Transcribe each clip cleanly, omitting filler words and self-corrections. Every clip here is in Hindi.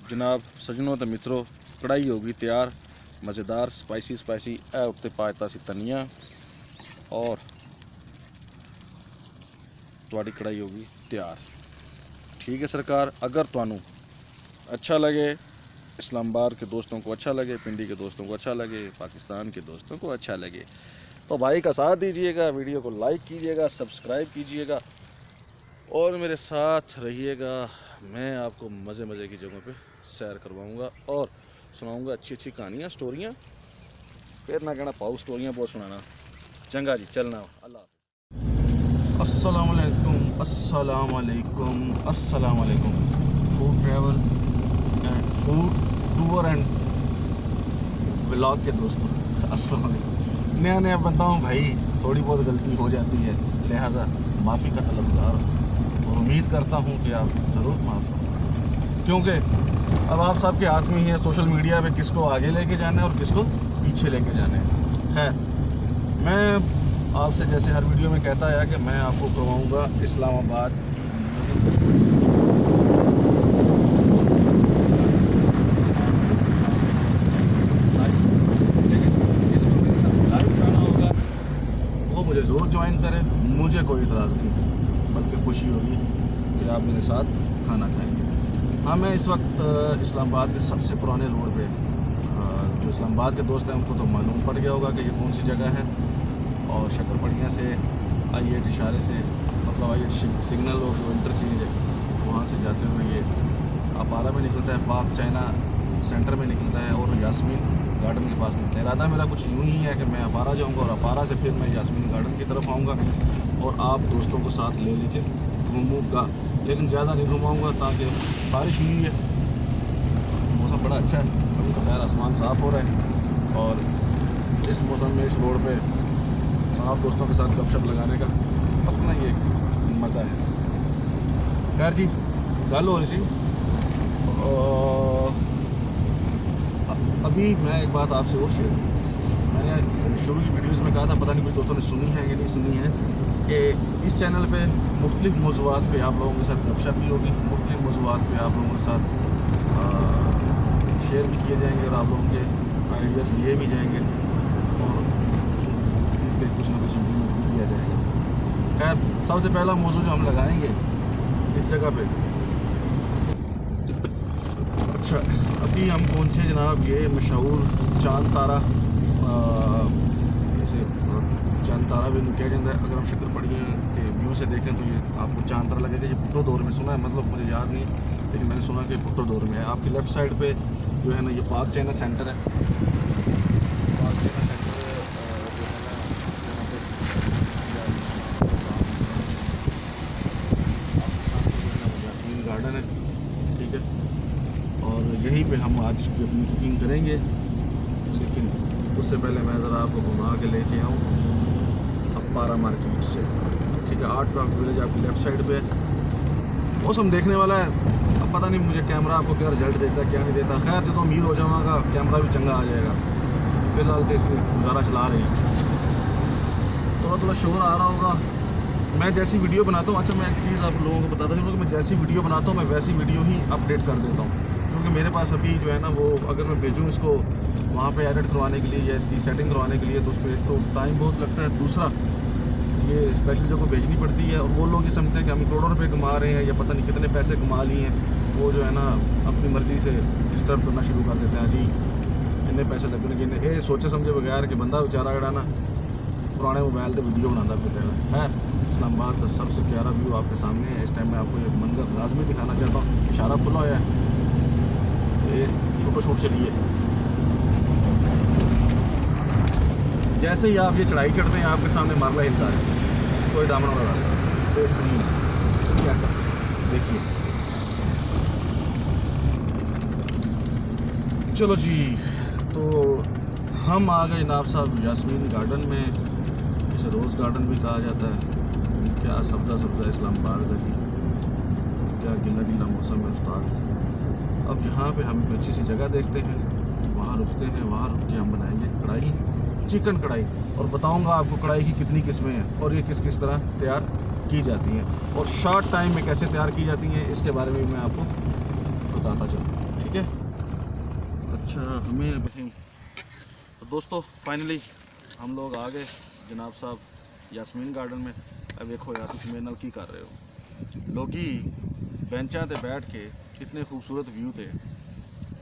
जनाब सजनों तो मित्रों, कढ़ाई होगी तैयार, मज़ेदार स्पाइसी ए उत्ते पाता सी धनिया और थोड़ी कढ़ाई होगी तैयार। ठीक है सरकार, अगर तुहानू अच्छा लगे, इस्लामाबाद के दोस्तों को अच्छा लगे, पिंडी के दोस्तों को अच्छा लगे, पाकिस्तान के दोस्तों को अच्छा लगे तो भाई का साथ दीजिएगा, वीडियो को लाइक कीजिएगा, सब्सक्राइब कीजिएगा और मेरे साथ रहिएगा। मैं आपको मज़े मज़े की जगहों पे सैर करवाऊंगा और सुनाऊंगा अच्छी अच्छी कहानियाँ, स्टोरियाँ। फिर ना कहना पाओ स्टोरियाँ बहुत सुनाना। चंगा जी, चलना, अल्लाह। अस्सलाम वालेकुम, अस्सलाम वालेकुम, अस्सलाम वालेकुम। Food travel and food tour and vlog के दोस्तों, अस्सलाम वालेकुम। नया नया बंदा हूँ भाई, थोड़ी बहुत गलती हो जाती है, लिहाजा माफ़ी का तलबगार और उम्मीद करता हूँ कि आप ज़रूर माफ़ करें, क्योंकि अब आप सबके हाथ में ही है सोशल मीडिया पे किसको आगे लेके जाना है और किसको पीछे लेके जाना है। खैर, मैं आपसे जैसे हर वीडियो में कहता है कि मैं आपको करवाऊँगा इस्लामाबाद मुझे ज़रूर ज्वाइन करें, मुझे कोई इतराज़ नहीं, बल्कि खुशी होगी कि आप मेरे साथ खाना खाएंगे। हाँ, मैं इस वक्त इस्लामाबाद के सबसे पुराने रोड पे, जो इस्लामाबाद के दोस्त हैं उनको तो मालूम पड़ गया होगा कि ये कौन सी जगह है। और शक्करपड़ियाँ से आई इशारे से मतलब आई सिग्नल और जो इंटरचेंज है वहाँ से जाते हुए ये अपारा में निकलता है, पाक चाइना सेंटर में निकलता है और यास्मीन गार्डन के पास निकलता है। इरादा मेरा कुछ यूँ ही है कि मैं अपारा जाऊँगा और अपारा से फिर मैं यास्मीन गार्डन की तरफ आऊँगा और आप दोस्तों को साथ ले लेके घूमूँगा, लेकिन ज़्यादा नहीं घुमाऊँगा ताकि बारिश हुई है, मौसम बड़ा अच्छा है, अभी तो खैर आसमान साफ़ हो रहा है और इस मौसम में इस रोड पे आप दोस्तों के साथ गपशप लगाने का अपना ही एक मज़ा है। खैर जी, गल हो रही थी, अभी मैं एक बात आपसे और शेयर करूँ। मैंने शुरू की वीडियोज़ में कहा था, पता नहीं कुछ दोस्तों ने सुनी है कि नहीं सुनी है, कि इस चैनल पे मुख्तलिफ मौज़ूआत पे आप लोगों के साथ गपशप भी होगी, मुख्तलिफ मौज़ूआत पे आप लोगों के साथ शेयर भी किए जाएंगे और आप लोगों के आइडियाज़ लिए भी जाएंगे और उन पर कुछ ना कुछ इम्प्लीमेंट भी किया जाएगा। खैर, सबसे पहला मौजू जो हम लगाएंगे इस जगह पे, अच्छा अभी हम पहुँचे जनाब ये मशहूर चांद तारा, जैसे चांद तारा भी किया जाता है। अगर हम शक्करपड़ियाँ के व्यू से देखें तो ये आपको चांद तारा लगेगा। ये भुट्टो दौर में सुना है, मतलब मुझे याद नहीं, लेकिन मैंने सुना कि भुट्टो दौर में है। आपकी लेफ़्ट साइड पे जो है ना ये पाक चाइना सेंटर है, पाक चाइना सेंटर जो है ना यहाँ पे आपके सामने जो है ना यास्मीन गार्डन है, ठीक है। और यहीं पे हम आज की अपनी कुकिंग करेंगे, लेकिन उससे पहले मैं ज़रा आपको घुमा के लेके आऊँ अपारा मार्केट से, ठीक है। आर्ट क्राफ्ट विलेज आपकी लेफ़्ट साइड पे है। मौसम देखने वाला है, अब पता नहीं मुझे कैमरा आपको क्या रिजल्ट देता है क्या नहीं देता। खैर, जो तो उम्मीद हो जाऊँगा कैमरा भी चंगा आ जाएगा। फ़िलहाल तो इसलिए गुजारा चला रही है, थोड़ा थोड़ा शोर आ रहा होगा। मैं जैसी वीडियो बनाता हूँ, अच्छा मैं एक चीज़ आप लोगों को बताता हूँ कि मैं जैसी वीडियो बनाता हूँ मैं वैसी वीडियो ही अपडेट कर देता हूँ, क्योंकि मेरे पास अभी जो है ना वो अगर मैं भेजूँ इसको वहाँ पे एडिट करवाने के लिए या इसकी सेटिंग करवाने के लिए तो उस पर तो टाइम बहुत लगता है। दूसरा ये स्पेशल जगह भेजनी पड़ती है और वो लोग ये समझते हैं कि हम करोड़ों रुपए कमा रहे हैं या पता नहीं कितने पैसे कमा लिए हैं, वो जो है ना अपनी मर्ज़ी से डिस्टर्ब करना शुरू कर देते हैं। जी इतने पैसे लगने, ये सोचे समझे बगैर कि बंदा बेचारा गड़ा ना पुराने मोबाइल पर वीडियो बनाता फिरता है। खैर, इस्लामाबाद का सबसे प्यारा व्यू आपके सामने है। इस टाइम मैं आपको ये मंजर लाजमी दिखाना चाहता हूँ। इशारा खुला हुआ है, ये छोटो छोट चलिए। जैसे ही आप ये चढ़ाई चढ़ते हैं आपके सामने मारला हिलता है, कोई दामन वाला बेहतरीन कैसा देखिए। चलो जी, तो हम आ गए जनाब साहब यास्मीन गार्डन में, इसे रोज़ गार्डन भी कहा जाता है। क्या सब्ज़ा सब्ज़ा इस्लामाबाद का जी, क्या गिला गिला मौसम है उस्ताद। अब यहाँ पे हम अच्छी सी जगह देखते हैं, वहाँ रुकते हैं, वहाँ रुक के हम बनाएंगे कढ़ाई, चिकन कढ़ाई, और बताऊंगा आपको कढ़ाई की कितनी किस्में हैं और ये किस किस तरह तैयार की जाती हैं और शॉर्ट टाइम में कैसे तैयार की जाती हैं, इसके बारे में मैं आपको बताता चलूँ। ठीक है। अच्छा हमें तो दोस्तों फाइनली हम लोग आ गए जनाब साहब यास्मीन गार्डन में। अब देखो यार तुम मेरे नाल की कर रहे हो लोगी बेंचा ते बैठ के कितने खूबसूरत व्यू थे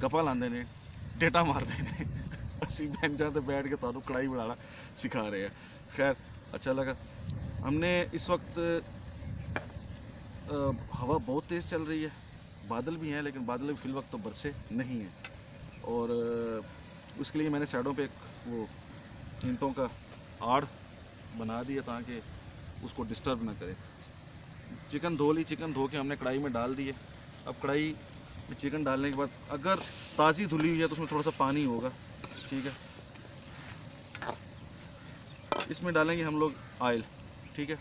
गप्पा लाते ने डेटा मारते हैं असी बेंचा ते बैठ के तुहानू कढ़ाई बनाना सिखा रहे हैं। खैर अच्छा लगा। हमने इस वक्त हवा बहुत तेज़ चल रही है, बादल भी हैं लेकिन बादल भी फिल वक्त तो बरसे नहीं हैं। और उसके लिए मैंने साइडों पे एक वो ईंटों का आड़ बना दिया ताकि उसको डिस्टर्ब ना करे। चिकन धो ली, चिकन धो के हमने कढ़ाई में डाल दिए। अब कढ़ाई में चिकन डालने के बाद अगर ताज़ी धुली हुई है तो उसमें थोड़ा सा पानी होगा, ठीक है। इसमें डालेंगे हम लोग ऑयल, ठीक है।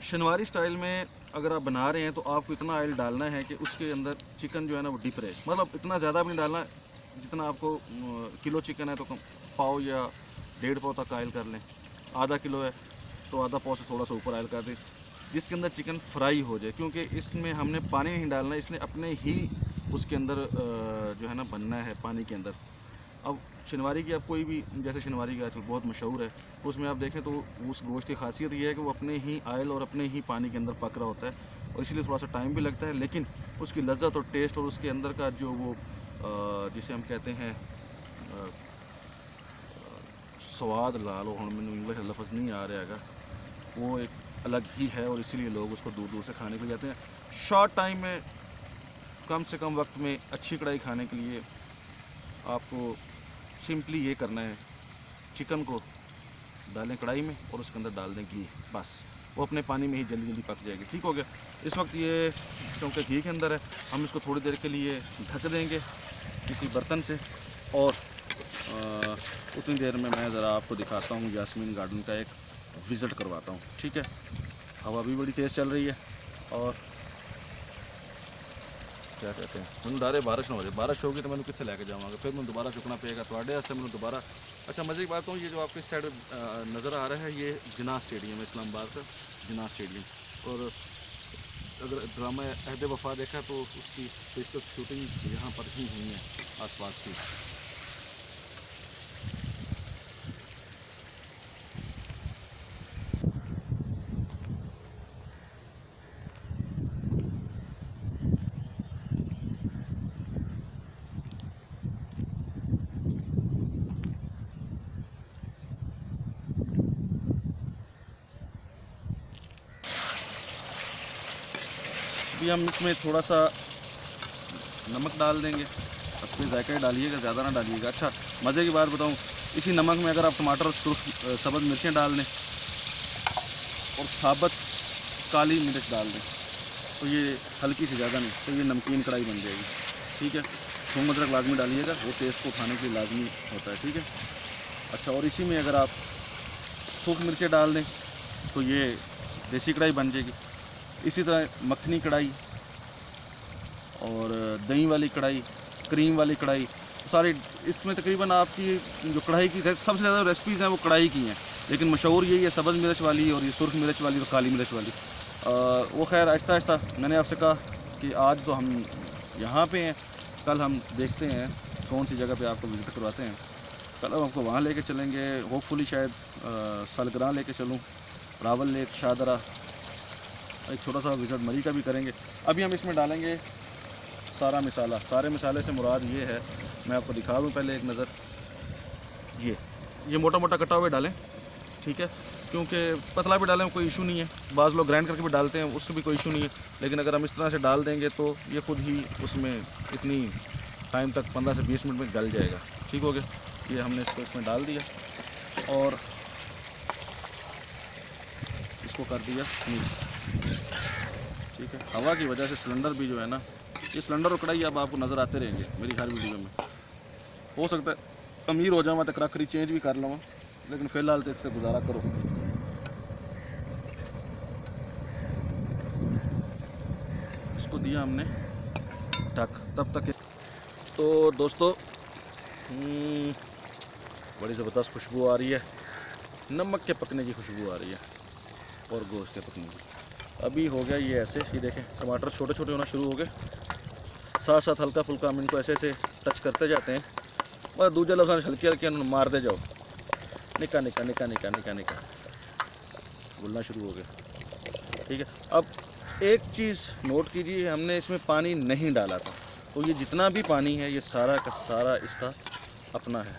शनवारी स्टाइल में अगर आप बना रहे हैं तो आपको इतना ऑयल डालना है कि उसके अंदर चिकन जो है ना वो डिप रहे। मतलब इतना ज़्यादा भी नहीं डालना, जितना आपको किलो चिकन है तो पाव या 1.5 पाव तक ऑयल कर लें। आधा किलो है तो आधा पाव से थोड़ा सा ऊपर ऑयल कर दें जिसके अंदर चिकन फ्राई हो जाए, क्योंकि इसमें हमने पानी नहीं डालना, इसने अपने ही उसके अंदर जो है ना बनना है पानी के अंदर। अब शनवारी की आप कोई भी, जैसे शनवारी का आजकल बहुत मशहूर है, तो उसमें आप देखें तो उस गोश्त की खासियत ये है कि वो अपने ही ऑयल और अपने ही पानी के अंदर पक रहा होता है और इसलिए थोड़ा सा टाइम भी लगता है, लेकिन उसकी लज्जत और टेस्ट और उसके अंदर का जो वो जिसे हम कहते हैं स्वाद ला लो, हम मैंने इंग्लिश लफ्ज़ नहीं आ रहा है, वो एक अलग ही है और इसीलिए लोग उसको दूर दूर से खाने के लिए जाते हैं। शॉर्ट टाइम में कम से कम वक्त में अच्छी कढ़ाई खाने के लिए आपको सिंपली ये करना है, चिकन को डालें कढ़ाई में और उसके अंदर डाल दें घी, बस वो अपने पानी में ही जल्दी जल्दी पक जाएगी। ठीक हो गया। इस वक्त ये क्योंकि घी के अंदर है, हम इसको थोड़ी देर के लिए ढक देंगे किसी बर्तन से और उतनी देर में मैं ज़रा आपको दिखाता हूँ यास्मीन गार्डन का एक विज़िट करवाता हूँ, ठीक है। हवा भी बड़ी तेज़ चल रही है और क्या कहते हैं मैंने डारे बारिश ना हो रही, बारिश होगी तो मैंने कितने लेके जाऊँगा, फिर मैं दोबारा चुकना पेगा थोड़े वास्ते मैंने दोबारा। अच्छा मज़े की बात हो, ये जो आपके साइड नज़र आ रहा है ये जिन्ना स्टेडियम है, इस्लामाबाद का जिन्ना स्टेडियम। और अगर ड्रामा अहद वफा देखा तो उसकी पेशकश शूटिंग यहाँ पर ही हुई है आसपास की। अभी हम इसमें थोड़ा सा नमक डाल देंगे, उसमें जायका डालिएगा, ज़्यादा ना डालिएगा। अच्छा मज़े की बात बताऊं, इसी नमक में अगर आप टमाटर सब्ज़ मिर्चें डाल दें और साबुत काली मिर्च डाल दें तो ये हल्की सी, ज़्यादा नहीं, तो ये नमकीन कढ़ाई बन जाएगी, ठीक है। थूम अदरक लाजमी डालिएगा, वो टेस्ट को खाने के लिए लाजमी होता है, ठीक है। अच्छा और इसी में अगर आप सूख मिर्चें डाल दें तो ये देसी कढ़ाई बन जाएगी। इसी तरह मखनी कढ़ाई और दही वाली कढ़ाई, क्रीम वाली कढ़ाई, सारी इसमें तकरीबन आपकी जो कढ़ाई की सबसे ज़्यादा रेसिपीज़ हैं वो कढ़ाई की हैं, लेकिन मशहूर यही है सब्ज़ मिर्च वाली और ये सुर्ख मिर्च वाली और काली मिर्च वाली। वो खैर आहिस्ता आहिस्ता मैंने आपसे कहा कि आज तो हम यहाँ पे हैं, कल हम देखते हैं कौन सी जगह पे आपको विज़िट करवाते हैं। कल हम आपको वहाँ लेके चलेंगे, होपफुली शायद सलगरा लेके चलूँ, रावल लेक, शाहदरा, एक छोटा सा विज़िट मरी का भी करेंगे। अभी हम इसमें डालेंगे सारा मसाला। सारे मसाले से मुराद ये है, मैं आपको दिखा दूँ पहले एक नज़र, ये मोटा मोटा कटा हुआ डालें, ठीक है, क्योंकि पतला भी डालें कोई इशू नहीं है। बाज़ लोग ग्राइंड करके भी डालते हैं, उससे भी कोई इशू नहीं है, लेकिन अगर हम इस तरह से डाल देंगे तो ये खुद ही उसमें इतनी टाइम तक 15 से 20 मिनट में गल जाएगा। ठीक हो गया। ये हमने इसको इसमें डाल दिया और इसको कर दिया मिक्स, ठीक है। हवा की वजह से सिलेंडर भी जो है ना, ये सिलेंडर और कढ़ाई अब आपको नज़र आते रहेंगे मेरी हर वीडियो में। हो सकता है अमीर हो जाऊँ तो क्रॉकरी चेंज भी कर लूँ, लेकिन फ़िलहाल तो इससे गुजारा करो। इसको दिया हमने ढक, तब तक। तो दोस्तों बड़ी ज़बरदस्त खुशबू आ रही है, नमक के पकने की खुशबू आ रही है और गोश्त के पकने की। अभी हो गया ये ऐसे, ये देखें टमाटर छोटे छोटे होना शुरू हो गए। साथ साथ हल्का फुल्का हम इनको ऐसे ऐसे टच करते जाते हैं। बस दूसरे लफ्ज़ हल्के हल्के मारते जाओ। निका निका निका निका निका निका बोलना शुरू हो गया। ठीक है, अब एक चीज़ नोट कीजिए, हमने इसमें पानी नहीं डाला था, तो ये जितना भी पानी है ये सारा का सारा इसका अपना है।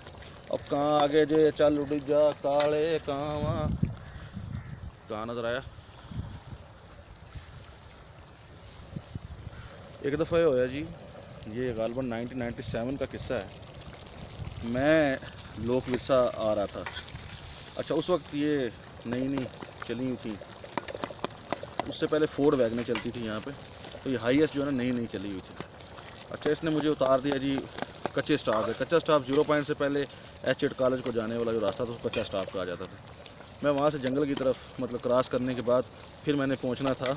अब कहाँ आगे जे चल उड़ जा काले कहाँ नज़र आया। एक दफ़ा ये होया जी, ये गालबन 1997 का किस्सा है। मैं लोक विरसा आ रहा था। अच्छा, उस वक्त ये नई नई चली हुई थी, उससे पहले फोर्ड वैगनें चलती थी यहाँ पे, तो ये हाईएस्ट जो है ना नई नई चली हुई थी। अच्छा, इसने मुझे उतार दिया जी कच्चे स्टॉप है। कच्चा स्टॉप 0 पॉइंट से पहले एच कॉलेज को जाने वाला जो रास्ता था उसको कच्चा स्टॉप कहा जाता था। मैं वहाँ से जंगल की तरफ मतलब क्रॉस करने के बाद फिर मैंने पहुँचना था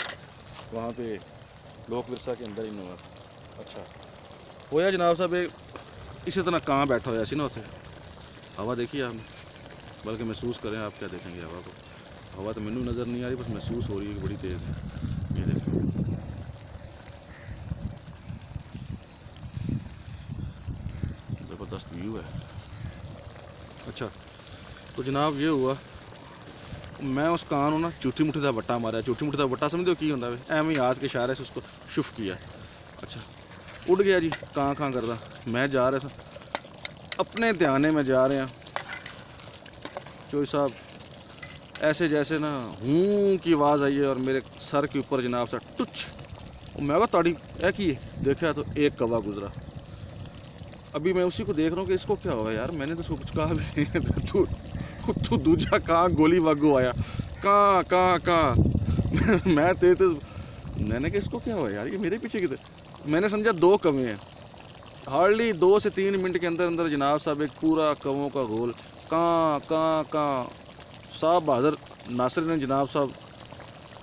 वहाँ पे लोक विरसा के अंदर ही हुआ था। अच्छा होया जनाब साहब, इसी तरह कहाँ बैठा होया सी ना उसे। हवा देखिए आप, बल्कि महसूस करें, आप क्या देखेंगे हवा को। हवा तो मैनू नज़र नहीं आ रही, बस महसूस हो रही है कि बड़ी तेज़ है। ये देखो, ज़बरदस्त व्यू है। अच्छा, तो जनाब ये हुआ, मैं उस कान ना झूठी मुठी का वट्टा मारा। झूठी मुठी का वट्टा समझो की होंगे, एवं हाथ के इशारे से उसको शुफ किया। अच्छा, उड़ गया जी, कां कां करदा। मैं जा रहा था अपने ध्याने में जा रहे हैं, चोई साहब ऐसे जैसे ना हूँ की आवाज़ आई है और मेरे सर के ऊपर जनाब सा टुच। मैं कहा ताड़ी है कि देखा तो एक कौवा गुजरा। अभी मैं उसी को देख रहा हूँ कि इसको क्या हुआ यार, मैंने तो उसको कुछ कहा भी नहीं। तू दूजा कहाँ गोली वागू आया, कहाँ मैं तेरे तो मैंने कहा इसको क्या हुआ यार, ये मेरे पीछे किधर। मैंने समझा 2 कौवे हैं। हार्डली 2 से 3 मिनट के अंदर अंदर जनाब साहब एक पूरा कौवों का गोल कहाँ साहब बहादुर नासिर ने जनाब साहब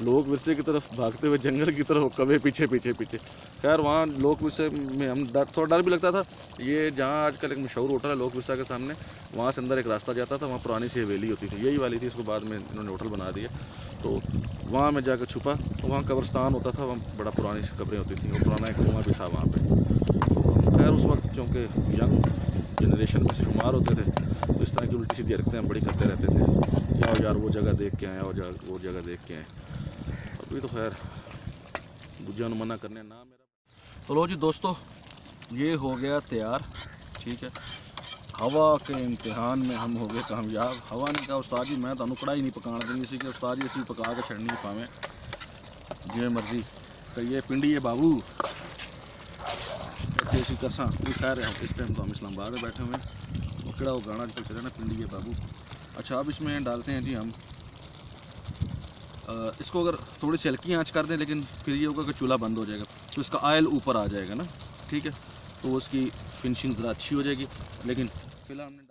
लोक विरसे की तरफ भागते हुए जंगल की तरफ कौवे पीछे पीछे पीछे। खैर वहाँ लोक विरसे में हम थोड़ा डर भी लगता था। ये जहाँ आजकल एक मशहूर होटल है लोक विरसा के सामने, वहाँ से अंदर एक रास्ता जाता था, वहाँ पुरानी सी हवेली होती थी, यही वाली थी, इसको बाद में इन्होंने होटल बना दिया। तो वहाँ मैं जाकर छुपा, तो वहाँ कब्रस्तान होता था, वहाँ बड़ा पुरानी सी कब्रें होती थी और पुराना एक कुआं भी था वहाँ पर। खैर उस वक्त चूँकि यंग जनरेशन में से शुमार होते थे, तो इस तरह की उल्टी सीधी हरकतें हम बड़ी करते रहते थे। क्या यार वो जगह देख के आए, वो जगह देख के आए। अभी तो खैर दूजा मना करने ना मेरा। तो लो जी दोस्तों, ये हो गया तैयार। ठीक है, हवा के इम्तिहान में हम हो गए कामयाब। हवा ने कहा उस्ताद जी मैं तो कढ़ाई नहीं पकाना देंगे, इसी के उस्ताद जी इसी पका के छड़नी पावे जिमें मर्जी करिए पिंडी है बाबू ऐसी करसा। खैर इस टाइम तो हम इस्लामाबाद में बैठे हुए हैं, वो कड़ा वो गाना जो चले ना पिंडी है बाबू। अच्छा, अब इसमें डालते हैं जी हम इसको अगर थोड़ी सी हल्की आँच कर दें, लेकिन फिर ये होगा कि चूल्हा बंद हो जाएगा तो इसका ऑयल ऊपर आ जाएगा ना। ठीक है, तो उसकी फिनिशिंग ज़रा अच्छी हो जाएगी। लेकिन फिलहाल हमने